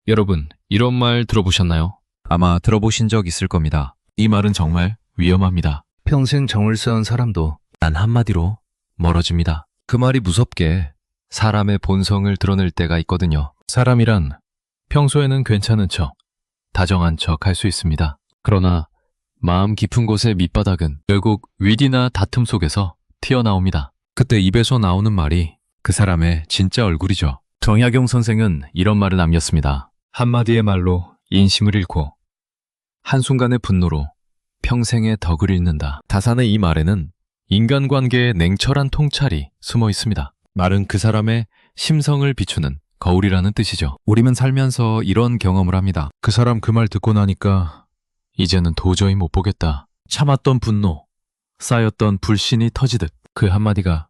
여러분, 이런 말 들어보셨나요? 아마 들어보신 적 있을 겁니다. 이 말은 정말 위험합니다. 평생 정을 쌓은 사람도 단 한마디로 멀어집니다. 그 말이 무섭게 사람의 본성을 드러낼 때가 있거든요. 사람이란 평소에는 괜찮은 척, 다정한 척 할 수 있습니다. 그러나 마음 깊은 곳의 밑바닥은 결국 위기나 다툼 속에서 튀어나옵니다. 그때 입에서 나오는 말이 그 사람의 진짜 얼굴이죠. 정약용 선생은 이런 말을 남겼습니다. 한마디의 말로 인심을 잃고 한순간의 분노로 평생의 덕을 잃는다. 다산의 이 말에는 인간관계의 냉철한 통찰이 숨어 있습니다. 말은 그 사람의 심성을 비추는 거울이라는 뜻이죠. 우리는 살면서 이런 경험을 합니다. 그 사람 그 말 듣고 나니까 이제는 도저히 못 보겠다. 참았던 분노, 쌓였던 불신이 터지듯 그 한마디가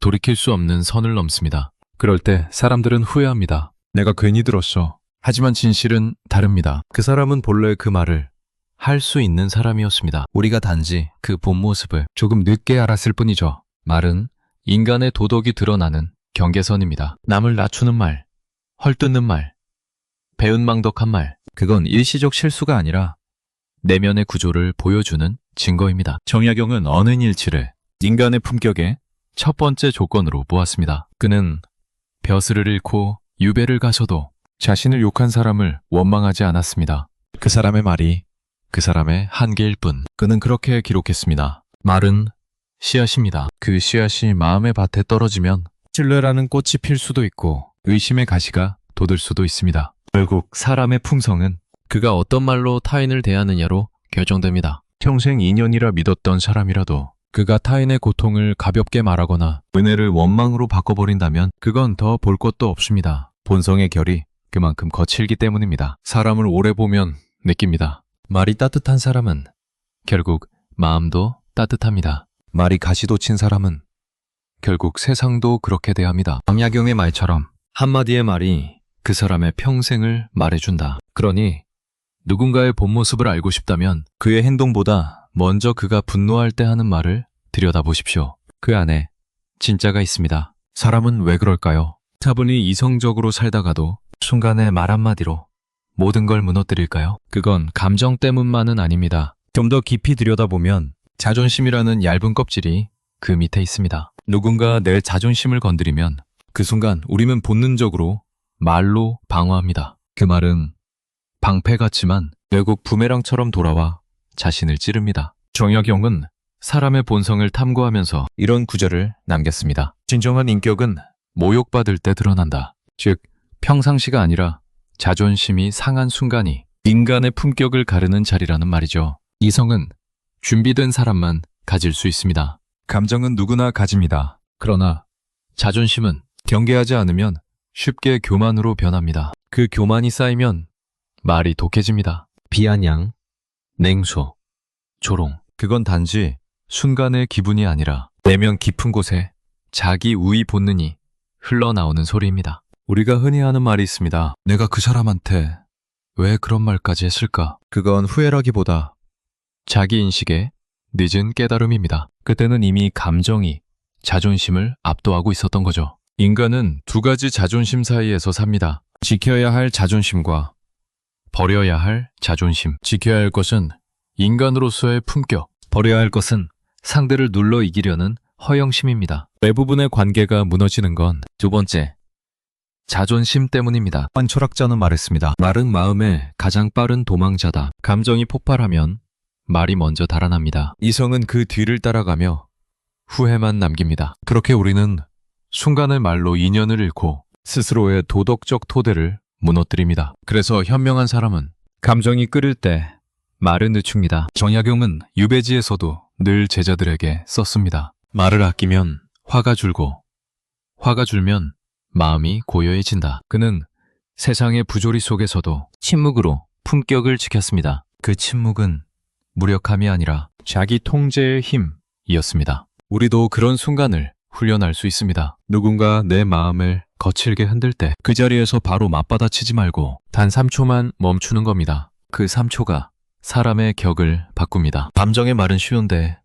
돌이킬 수 없는 선을 넘습니다. 그럴 때 사람들은 후회합니다. 내가 괜히 들었어. 하지만 진실은 다릅니다. 그 사람은 본래 그 말을 할 수 있는 사람이었습니다. 우리가 단지 그 본 모습을 조금 늦게 알았을 뿐이죠. 말은 인간의 도덕이 드러나는 경계선입니다. 남을 낮추는 말, 헐뜯는 말, 배은망덕한 말, 그건 일시적 실수가 아니라 내면의 구조를 보여주는 증거입니다. 정약용은 언행일치를 인간의 품격의 첫 번째 조건으로 모았습니다. 그는 벼슬을 잃고 유배를 가서도 자신을 욕한 사람을 원망하지 않았습니다. 그 사람의 말이 그 사람의 한계일 뿐. 그는 그렇게 기록했습니다. 말은 씨앗입니다. 그 씨앗이 마음의 밭에 떨어지면 신뢰라는 꽃이 필 수도 있고 의심의 가시가 돋을 수도 있습니다. 결국 사람의 품성은 그가 어떤 말로 타인을 대하느냐로 결정됩니다. 평생 인연이라 믿었던 사람이라도 그가 타인의 고통을 가볍게 말하거나 은혜를 원망으로 바꿔버린다면 그건 더 볼 것도 없습니다. 본성의 결이 그만큼 거칠기 때문입니다. 사람을 오래 보면 느낍니다. 말이 따뜻한 사람은 결국 마음도 따뜻합니다. 말이 가시도 친 사람은 결국 세상도 그렇게 대합니다. 정약용의 말처럼 한마디의 말이 그 사람의 평생을 말해준다. 그러니 누군가의 본 모습을 알고 싶다면 그의 행동보다 먼저 그가 분노할 때 하는 말을 들여다보십시오. 그 안에 진짜가 있습니다. 사람은 왜 그럴까요? 차분히 이성적으로 살다가도 순간의 말 한마디로 모든 걸 무너뜨릴까요? 그건 감정 때문만은 아닙니다. 좀 더 깊이 들여다보면 자존심이라는 얇은 껍질이 그 밑에 있습니다. 누군가 내 자존심을 건드리면 그 순간 우리는 본능적으로 말로 방어합니다. 그 말은 방패 같지만 결국 부메랑처럼 돌아와 자신을 찌릅니다. 정약용은 사람의 본성을 탐구하면서 이런 구절을 남겼습니다. 진정한 인격은 모욕받을 때 드러난다. 즉, 평상시가 아니라 자존심이 상한 순간이 인간의 품격을 가르는 자리라는 말이죠. 이성은 준비된 사람만 가질 수 있습니다. 감정은 누구나 가집니다. 그러나 자존심은 경계하지 않으면 쉽게 교만으로 변합니다. 그 교만이 쌓이면 말이 독해집니다. 비아냥, 냉소, 조롱. 그건 단지 순간의 기분이 아니라 내면 깊은 곳에 자기 우위 본능이 흘러나오는 소리입니다. 우리가 흔히 하는 말이 있습니다. 내가 그 사람한테 왜 그런 말까지 했을까? 그건 후회라기보다 자기 인식의 늦은 깨달음입니다. 그때는 이미 감정이 자존심을 압도하고 있었던 거죠. 인간은 두 가지 자존심 사이에서 삽니다. 지켜야 할 자존심과 버려야 할 자존심. 지켜야 할 것은 인간으로서의 품격, 버려야 할 것은 상대를 눌러 이기려는 허영심입니다. 대부분의 관계가 무너지는 건 두 번째, 자존심 때문입니다. 한 철학자는 말했습니다. 말은 마음의 가장 빠른 도망자다. 감정이 폭발하면 말이 먼저 달아납니다. 이성은 그 뒤를 따라가며 후회만 남깁니다. 그렇게 우리는 순간의 말로 인연을 잃고 스스로의 도덕적 토대를 무너뜨립니다. 그래서 현명한 사람은 감정이 끓을 때 말을 늦춥니다. 정약용은 유배지에서도 늘 제자들에게 썼습니다. 말을 아끼면 화가 줄고 화가 줄면 마음이 고요해진다. 그는 세상의 부조리 속에서도 침묵으로 품격을 지켰습니다. 그 침묵은 무력함이 아니라 자기 통제의 힘이었습니다. 우리도 그런 순간을 훈련할 수 있습니다. 누군가 내 마음을 거칠게 흔들 때 그 자리에서 바로 맞받아치지 말고 단 3초만 멈추는 겁니다. 그 3초가 사람의 격을 바꿉니다. 감정의 말은 쉬운데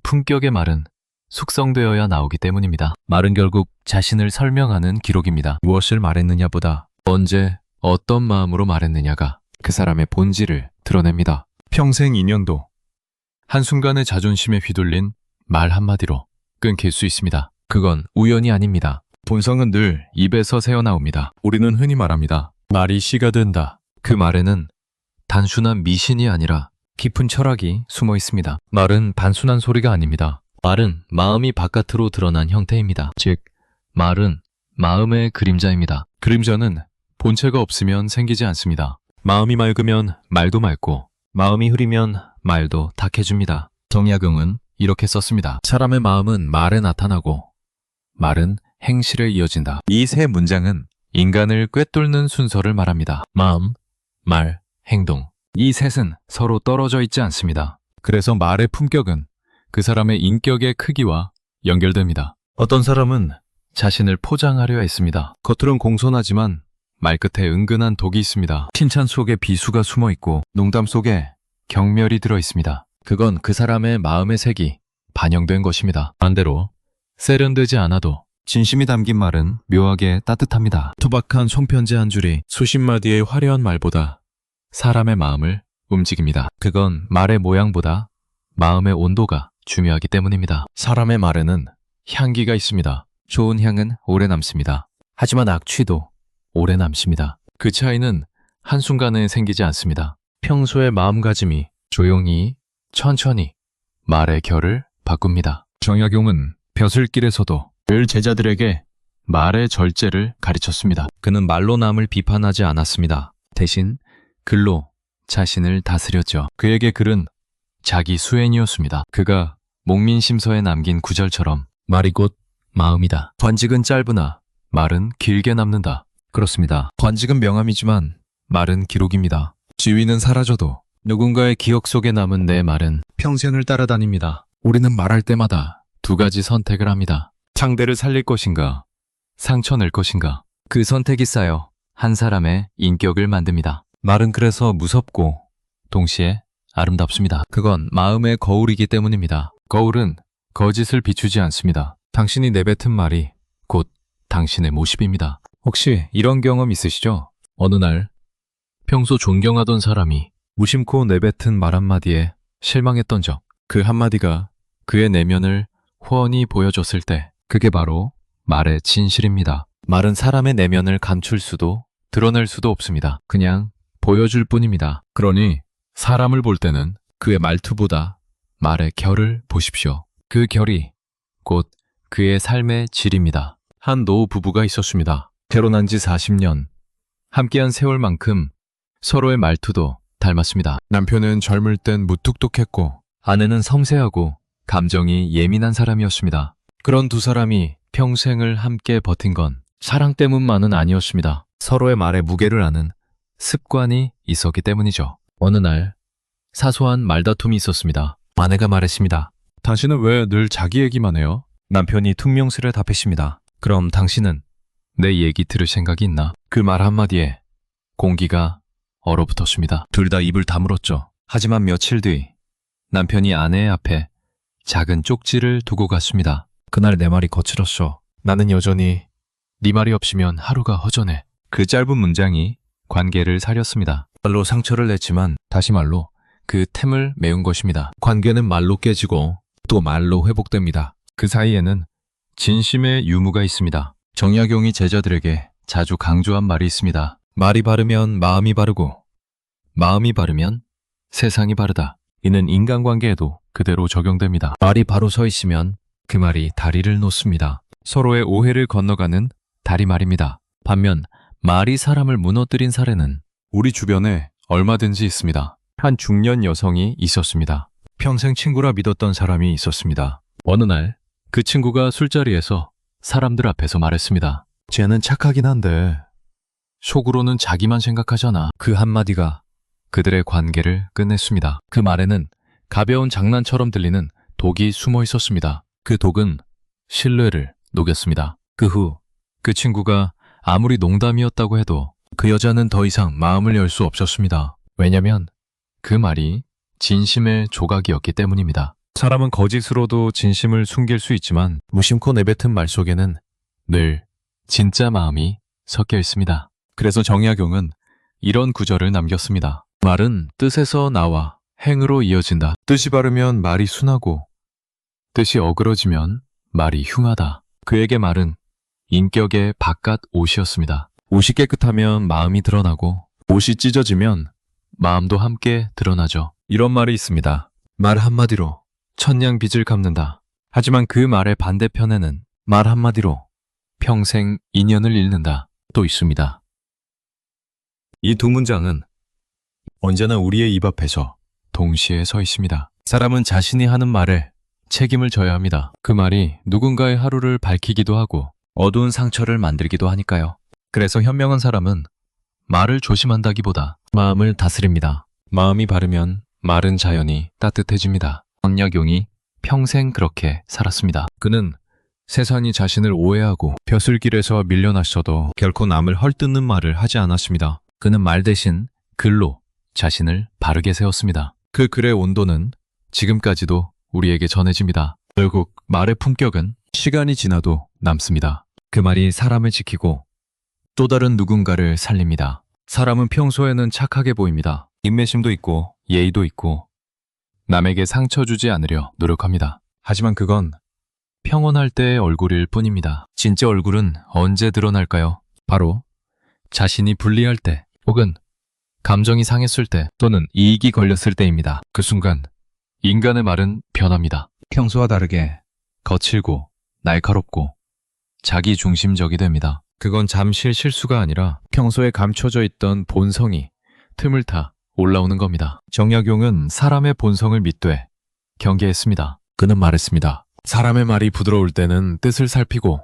품격의 말은 숙성되어야 나오기 때문입니다. 말은 결국 자신을 설명하는 기록입니다. 무엇을 말했느냐보다 언제 어떤 마음으로 말했느냐가 그 사람의 본질을 드러냅니다. 평생 인연도 한순간의 자존심에 휘둘린 말 한마디로 끊길 수 있습니다. 그건 우연이 아닙니다. 본성은 늘 입에서 새어나옵니다. 우리는 흔히 말합니다. 말이 씨가 된다. 그 말에는 단순한 미신이 아니라 깊은 철학이 숨어 있습니다. 말은 단순한 소리가 아닙니다. 말은 마음이 바깥으로 드러난 형태입니다. 즉, 말은 마음의 그림자입니다. 그림자는 본체가 없으면 생기지 않습니다. 마음이 맑으면 말도 맑고, 마음이 흐리면 말도 탁해집니다. 정약용은 이렇게 썼습니다. 사람의 마음은 말에 나타나고, 말은 행실에 이어진다. 이 세 문장은 인간을 꿰뚫는 순서를 말합니다. 마음, 말, 행동. 이 셋은 서로 떨어져 있지 않습니다. 그래서 말의 품격은 그 사람의 인격의 크기와 연결됩니다. 어떤 사람은 자신을 포장하려 했습니다. 겉으론 공손하지만 말끝에 은근한 독이 있습니다. 칭찬 속에 비수가 숨어 있고 농담 속에 경멸이 들어 있습니다. 그건 그 사람의 마음의 색이 반영된 것입니다. 반대로 세련되지 않아도 진심이 담긴 말은 묘하게 따뜻합니다. 투박한 손편지 한 줄이 수십 마디의 화려한 말보다 사람의 마음을 움직입니다. 그건 말의 모양보다 마음의 온도가 중요하기 때문입니다. 사람의 말에는 향기가 있습니다. 좋은 향은 오래 남습니다. 하지만 악취도 오래 남습니다. 그 차이는 한순간에 생기지 않습니다. 평소의 마음가짐이 조용히, 천천히 말의 결을 바꿉니다. 정약용은 벼슬길에서도 늘 제자들에게 말의 절제를 가르쳤습니다. 그는 말로 남을 비판하지 않았습니다. 대신 글로 자신을 다스렸죠. 그에게 글은 자기 수행이었습니다. 그가 목민심서에 남긴 구절처럼 말이 곧 마음이다. 관직은 짧으나 말은 길게 남는다. 그렇습니다. 관직은 명함이지만 말은 기록입니다. 지위는 사라져도 누군가의 기억 속에 남은 내 말은 평생을 따라다닙니다. 우리는 말할 때마다 두 가지 선택을 합니다. 상대를 살릴 것인가, 상처 낼 것인가. 그 선택이 쌓여 한 사람의 인격을 만듭니다. 말은 그래서 무섭고 동시에 아름답습니다. 그건 마음의 거울이기 때문입니다. 거울은 거짓을 비추지 않습니다. 당신이 내뱉은 말이 곧 당신의 모습입니다. 혹시 이런 경험 있으시죠? 어느 날 평소 존경하던 사람이 무심코 내뱉은 말 한마디에 실망했던 적, 그 한마디가 그의 내면을 훤히 보여줬을 때 그게 바로 말의 진실입니다. 말은 사람의 내면을 감출 수도 드러낼 수도 없습니다. 그냥 보여줄 뿐입니다. 그러니 사람을 볼 때는 그의 말투보다 말의 결을 보십시오. 그 결이 곧 그의 삶의 질입니다. 한 노후 부부가 있었습니다. 결혼한 지 40년, 함께한 세월만큼 서로의 말투도 닮았습니다. 남편은 젊을 땐 무뚝뚝했고 아내는 섬세하고 감정이 예민한 사람이었습니다. 그런 두 사람이 평생을 함께 버틴 건 사랑 때문만은 아니었습니다. 서로의 말의 무게를 아는 습관이 있었기 때문이죠. 어느 날 사소한 말다툼이 있었습니다. 아내가 말했습니다. 당신은 왜 늘 자기 얘기만 해요? 남편이 퉁명스레 답했습니다. 그럼 당신은 내 얘기 들을 생각이 있나? 그 말 한마디에 공기가 얼어붙었습니다. 둘 다 입을 다물었죠. 하지만 며칠 뒤 남편이 아내의 앞에 작은 쪽지를 두고 갔습니다. 그날 내 말이 거칠었어. 나는 여전히 네 말이 없으면 하루가 허전해. 그 짧은 문장이 관계를 사렸습니다. 말로 상처를 냈지만 다시 말로 그 템을 메운 것입니다. 관계는 말로 깨지고 또 말로 회복됩니다. 그 사이에는 진심의 유무가 있습니다. 정약용이 제자들에게 자주 강조한 말이 있습니다. 말이 바르면 마음이 바르고 마음이 바르면 세상이 바르다. 이는 인간관계에도 그대로 적용됩니다. 말이 바로 서 있으면 그 말이 다리를 놓습니다. 서로의 오해를 건너가는 다리말입니다. 반면 말이 사람을 무너뜨린 사례는 우리 주변에 얼마든지 있습니다. 한 중년 여성이 있었습니다. 평생 친구라 믿었던 사람이 있었습니다. 어느 날 그 친구가 술자리에서 사람들 앞에서 말했습니다. 쟤는 착하긴 한데 속으로는 자기만 생각하잖아. 그 한마디가 그들의 관계를 끝냈습니다. 그 말에는 가벼운 장난처럼 들리는 독이 숨어 있었습니다. 그 독은 신뢰를 녹였습니다. 그 후 그 친구가 아무리 농담이었다고 해도 그 여자는 더 이상 마음을 열 수 없었습니다. 왜냐면 그 말이 진심의 조각이었기 때문입니다. 사람은 거짓으로도 진심을 숨길 수 있지만 무심코 내뱉은 말 속에는 늘 진짜 마음이 섞여 있습니다. 그래서 정약용은 이런 구절을 남겼습니다. 말은 뜻에서 나와 행으로 이어진다. 뜻이 바르면 말이 순하고 뜻이 어그러지면 말이 흉하다. 그에게 말은 인격의 바깥 옷이었습니다. 옷이 깨끗하면 마음이 드러나고 옷이 찢어지면 마음도 함께 드러나죠. 이런 말이 있습니다. 말 한마디로 천냥 빚을 갚는다. 하지만 그 말의 반대편에는 말 한마디로 평생 인연을 잃는다. 또 있습니다. 이 두 문장은 언제나 우리의 입 앞에서 동시에 서 있습니다. 사람은 자신이 하는 말에 책임을 져야 합니다. 그 말이 누군가의 하루를 밝히기도 하고 어두운 상처를 만들기도 하니까요. 그래서 현명한 사람은 말을 조심한다기보다 마음을 다스립니다. 마음이 바르면 말은 자연히 따뜻해집니다. 정약용이 평생 그렇게 살았습니다. 그는 세상이 자신을 오해하고 벼슬길에서 밀려났어도 결코 남을 헐뜯는 말을 하지 않았습니다. 그는 말 대신 글로 자신을 바르게 세웠습니다. 그 글의 온도는 지금까지도 우리에게 전해집니다. 결국 말의 품격은 시간이 지나도 남습니다. 그 말이 사람을 지키고 또 다른 누군가를 살립니다. 사람은 평소에는 착하게 보입니다. 인내심도 있고 예의도 있고 남에게 상처 주지 않으려 노력합니다. 하지만 그건 평온할 때의 얼굴일 뿐입니다. 진짜 얼굴은 언제 드러날까요? 바로 자신이 불리할 때 혹은 감정이 상했을 때 또는 이익이 걸렸을 때입니다. 그 순간 인간의 말은 변합니다. 평소와 다르게 거칠고 날카롭고 자기중심적이 됩니다. 그건 잠시 실수가 아니라 평소에 감춰져 있던 본성이 틈을 타 올라오는 겁니다. 정약용은 사람의 본성을 믿되 경계했습니다. 그는 말했습니다. 사람의 말이 부드러울 때는 뜻을 살피고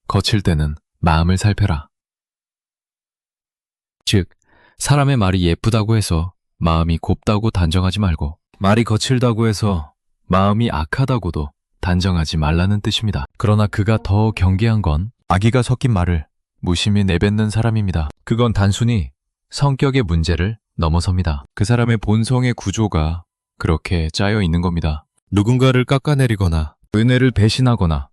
거칠 때는 마음을 살펴라. 즉, 사람의 말이 예쁘다고 해서 마음이 곱다고 단정하지 말고 말이 거칠다고 해서 마음이 악하다고도 단정하지 말라는 뜻입니다. 그러나 그가 더 경계한 건 악의가 섞인 말을 무심히 내뱉는 사람입니다. 그건 단순히 성격의 문제를 넘어섭니다. 그 사람의 본성의 구조가 그렇게 짜여 있는 겁니다. 누군가를 깎아내리거나 은혜를 배신하거나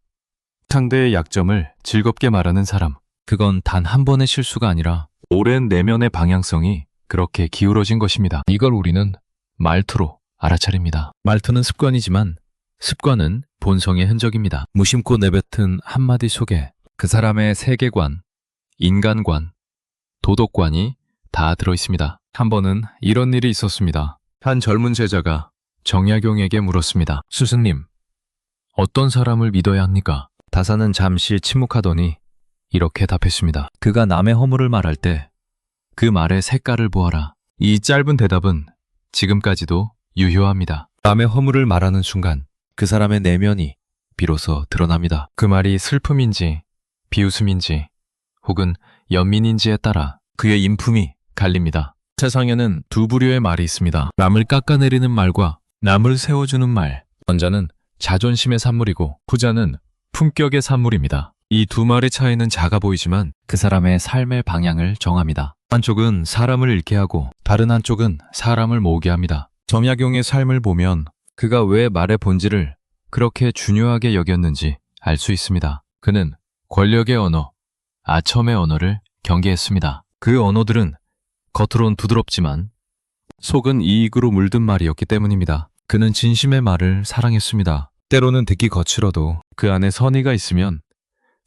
상대의 약점을 즐겁게 말하는 사람. 그건 단 한 번의 실수가 아니라 오랜 내면의 방향성이 그렇게 기울어진 것입니다. 이걸 우리는 말투로 알아차립니다. 말투는 습관이지만 습관은 본성의 흔적입니다. 무심코 내뱉은 한마디 속에 그 사람의 세계관, 인간관, 도덕관이 다 들어있습니다. 한 번은 이런 일이 있었습니다. 한 젊은 제자가 정약용에게 물었습니다. 스승님, 어떤 사람을 믿어야 합니까? 다사는 잠시 침묵하더니 이렇게 답했습니다. 그가 남의 허물을 말할 때 그 말의 색깔을 보아라. 이 짧은 대답은 지금까지도 유효합니다. 남의 허물을 말하는 순간 그 사람의 내면이 비로소 드러납니다. 그 말이 슬픔인지 비웃음인지 혹은 연민인지에 따라 그의 인품이 갈립니다. 세상에는 두 부류의 말이 있습니다. 남을 깎아내리는 말과 남을 세워주는 말. 전자는 자존심의 산물이고 후자는 품격의 산물입니다. 이 두 말의 차이는 작아 보이지만 그 사람의 삶의 방향을 정합니다. 한쪽은 사람을 잃게 하고 다른 한쪽은 사람을 모으게 합니다. 정약용의 삶을 보면 그가 왜 말의 본질을 그렇게 중요하게 여겼는지 알 수 있습니다. 그는 권력의 언어, 아첨의 언어를 경계했습니다. 그 언어들은 겉으론 부드럽지만 속은 이익으로 물든 말이었기 때문입니다. 그는 진심의 말을 사랑했습니다. 때로는 듣기 거칠어도 그 안에 선의가 있으면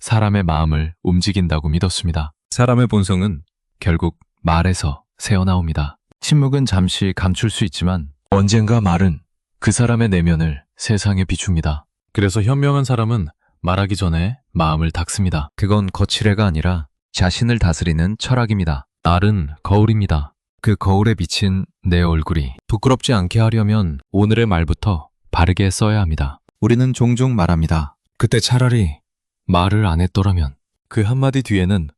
사람의 마음을 움직인다고 믿었습니다. 사람의 본성은 결국 말에서 새어나옵니다. 침묵은 잠시 감출 수 있지만 언젠가 말은 그 사람의 내면을 세상에 비춥니다. 그래서 현명한 사람은 말하기 전에 마음을 닦습니다. 그건 거칠애가 아니라 자신을 다스리는 철학입니다. 말은 거울입니다. 그 거울에 비친 내 얼굴이 부끄럽지 않게 하려면 오늘의 말부터 바르게 써야 합니다. 우리는 종종 말합니다. 그때 차라리 말을 안 했더라면. 그 한마디 뒤에는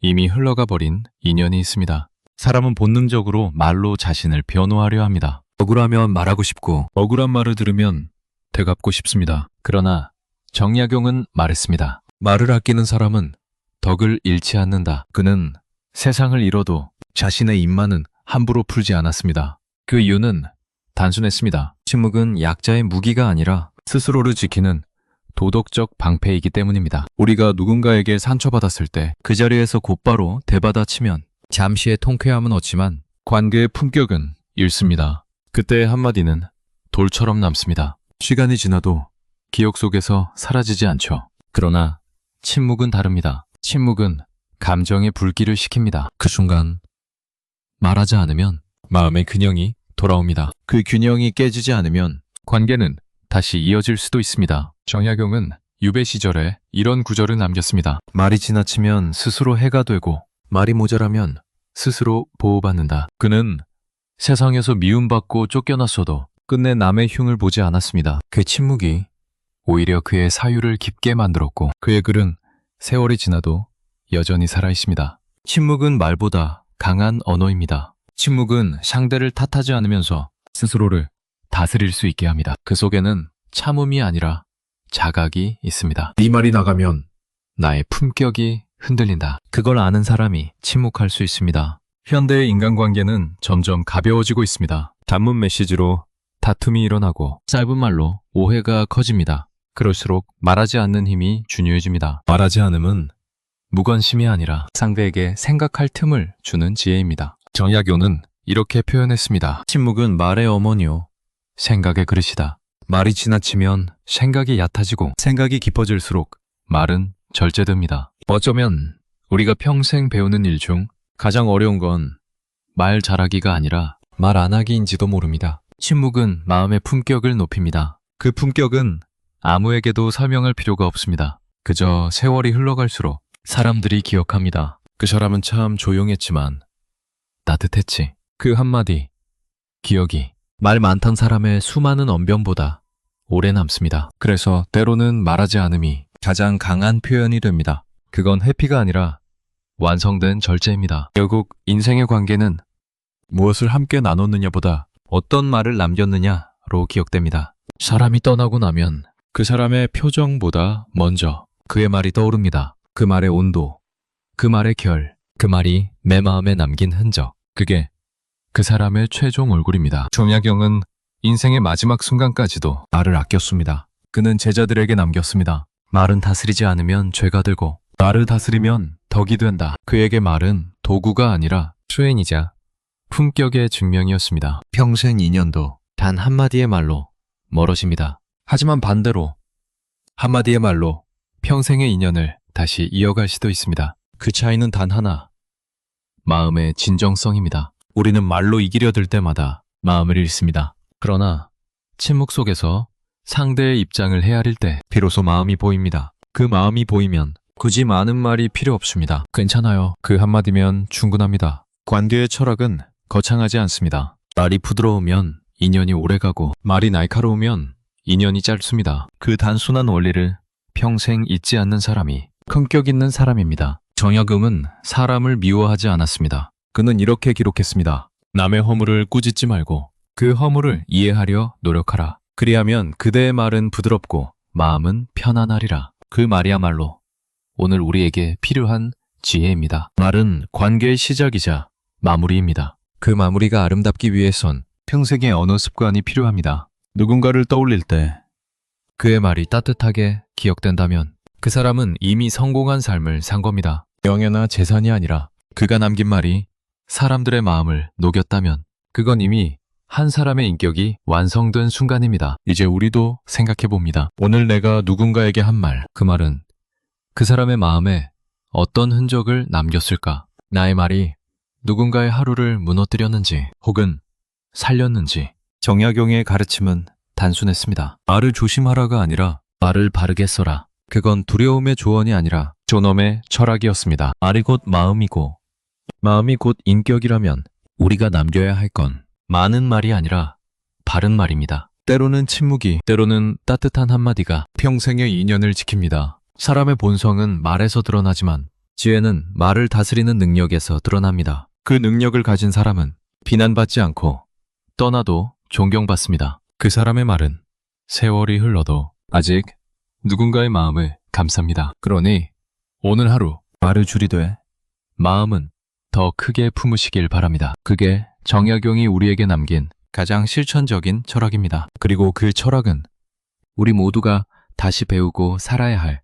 이미 흘러가 버린 인연이 있습니다. 사람은 본능적으로 말로 자신을 변호하려 합니다. 억울하면 말하고 싶고 억울한 말을 들으면 되갚고 싶습니다. 그러나 정약용은 말했습니다. 말을 아끼는 사람은 덕을 잃지 않는다. 그는 세상을 잃어도 자신의 입만은 함부로 풀지 않았습니다. 그 이유는 단순했습니다. 침묵은 약자의 무기가 아니라 스스로를 지키는 도덕적 방패이기 때문입니다. 우리가 누군가에게 상처받았을 때 그 자리에서 곧바로 되받아치면 잠시의 통쾌함은 얻지만 관계의 품격은 잃습니다. 그때의 한마디는 돌처럼 남습니다. 시간이 지나도 기억 속에서 사라지지 않죠. 그러나 침묵은 다릅니다. 침묵은 감정의 불길을 식힙니다. 그 순간 말하지 않으면 마음의 균형이 돌아옵니다. 그 균형이 깨지지 않으면 관계는 다시 이어질 수도 있습니다. 정약용은 유배 시절에 이런 구절을 남겼습니다. 말이 지나치면 스스로 해가 되고 말이 모자라면 스스로 보호받는다. 그는 세상에서 미움받고 쫓겨났어도 끝내 남의 흉을 보지 않았습니다. 그 침묵이 오히려 그의 사유를 깊게 만들었고 그의 글은 세월이 지나도 여전히 살아있습니다. 침묵은 말보다 강한 언어입니다. 침묵은 상대를 탓하지 않으면서 스스로를 다스릴 수 있게 합니다. 그 속에는 참음이 아니라 자각이 있습니다. 네 말이 나가면 나의 품격이 흔들린다. 그걸 아는 사람이 침묵할 수 있습니다. 현대의 인간관계는 점점 가벼워지고 있습니다. 단문 메시지로 다툼이 일어나고 짧은 말로 오해가 커집니다. 그럴수록 말하지 않는 힘이 중요해집니다. 말하지 않음은 무관심이 아니라 상대에게 생각할 틈을 주는 지혜입니다. 정약용은 이렇게 표현했습니다. 침묵은 말의 어머니요, 생각의 그릇이다. 말이 지나치면 생각이 얕아지고 생각이 깊어질수록 말은 절제됩니다. 어쩌면 우리가 평생 배우는 일 중 가장 어려운 건 말 잘하기가 아니라 말 안 하기인지도 모릅니다. 침묵은 마음의 품격을 높입니다. 그 품격은 아무에게도 설명할 필요가 없습니다. 그저 세월이 흘러갈수록 사람들이 기억합니다. 그 사람은 참 조용했지만 따뜻했지. 그 한마디 기억이 말 많던 사람의 수많은 언변보다 오래 남습니다. 그래서 때로는 말하지 않음이 가장 강한 표현이 됩니다. 그건 회피가 아니라 완성된 절제입니다. 결국 인생의 관계는 무엇을 함께 나눴느냐보다 어떤 말을 남겼느냐로 기억됩니다. 사람이 떠나고 나면 그 사람의 표정보다 먼저 그의 말이 떠오릅니다. 그 말의 온도, 그 말의 결, 그 말이 내 마음에 남긴 흔적. 그게 그 사람의 최종 얼굴입니다. 정약용은 인생의 마지막 순간까지도 말을 아꼈습니다. 그는 제자들에게 남겼습니다. 말은 다스리지 않으면 죄가 되고 말을 다스리면 덕이 된다. 그에게 말은 도구가 아니라 수행이자 품격의 증명이었습니다. 평생 인연도 단 한마디의 말로 멀어집니다. 하지만 반대로 한마디의 말로 평생의 인연을 다시 이어갈 수도 있습니다. 그 차이는 단 하나, 마음의 진정성입니다. 우리는 말로 이기려 들 때마다 마음을 잃습니다. 그러나 침묵 속에서 상대의 입장을 헤아릴 때 비로소 마음이 보입니다. 그 마음이 보이면 굳이 많은 말이 필요 없습니다. 괜찮아요. 그 한마디면 충분합니다. 관계의 철학은 거창하지 않습니다. 말이 부드러우면 인연이 오래가고 말이 날카로우면 인연이 짧습니다. 그 단순한 원리를 평생 잊지 않는 사람이 품격 있는 사람입니다. 정약용은 사람을 미워하지 않았습니다. 그는 이렇게 기록했습니다. 남의 허물을 꾸짖지 말고 그 허물을 이해하려 노력하라. 그리하면 그대의 말은 부드럽고 마음은 편안하리라. 그 말이야말로 오늘 우리에게 필요한 지혜입니다. 말은 관계의 시작이자 마무리입니다. 그 마무리가 아름답기 위해선 평생의 언어 습관이 필요합니다. 누군가를 떠올릴 때 그의 말이 따뜻하게 기억된다면 그 사람은 이미 성공한 삶을 산 겁니다. 명예나 재산이 아니라 그가 남긴 말이 사람들의 마음을 녹였다면 그건 이미 한 사람의 인격이 완성된 순간입니다. 이제 우리도 생각해봅니다. 오늘 내가 누군가에게 한 말, 그 말은 그 사람의 마음에 어떤 흔적을 남겼을까? 나의 말이 누군가의 하루를 무너뜨렸는지 혹은 살렸는지. 정약용의 가르침은 단순했습니다. 말을 조심하라가 아니라 말을 바르게 써라. 그건 두려움의 조언이 아니라 존엄의 철학이었습니다. 말이 곧 마음이고 마음이 곧 인격이라면 우리가 남겨야 할 건 많은 말이 아니라 바른 말입니다. 때로는 침묵이, 때로는 따뜻한 한마디가 평생의 인연을 지킵니다. 사람의 본성은 말에서 드러나지만 지혜는 말을 다스리는 능력에서 드러납니다. 그 능력을 가진 사람은 비난받지 않고 떠나도 존경받습니다. 그 사람의 말은 세월이 흘러도 아직 누군가의 마음을 감쌉니다. 그러니 오늘 하루 말을 줄이되 마음은 더 크게 품으시길 바랍니다. 그게 정약용이 우리에게 남긴 가장 실천적인 철학입니다. 그리고 그 철학은 우리 모두가 다시 배우고 살아야 할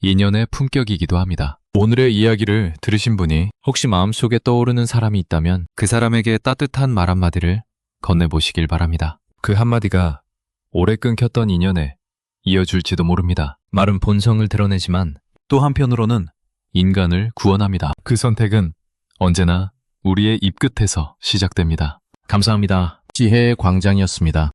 인연의 품격이기도 합니다. 오늘의 이야기를 들으신 분이 혹시 마음속에 떠오르는 사람이 있다면 그 사람에게 따뜻한 말 한마디를 건네보시길 바랍니다. 그 한마디가 오래 끊겼던 인연에 이어줄지도 모릅니다. 말은 본성을 드러내지만 또 한편으로는 인간을 구원합니다. 그 선택은 언제나 우리의 입 끝에서 시작됩니다. 감사합니다. 지혜의 광장이었습니다.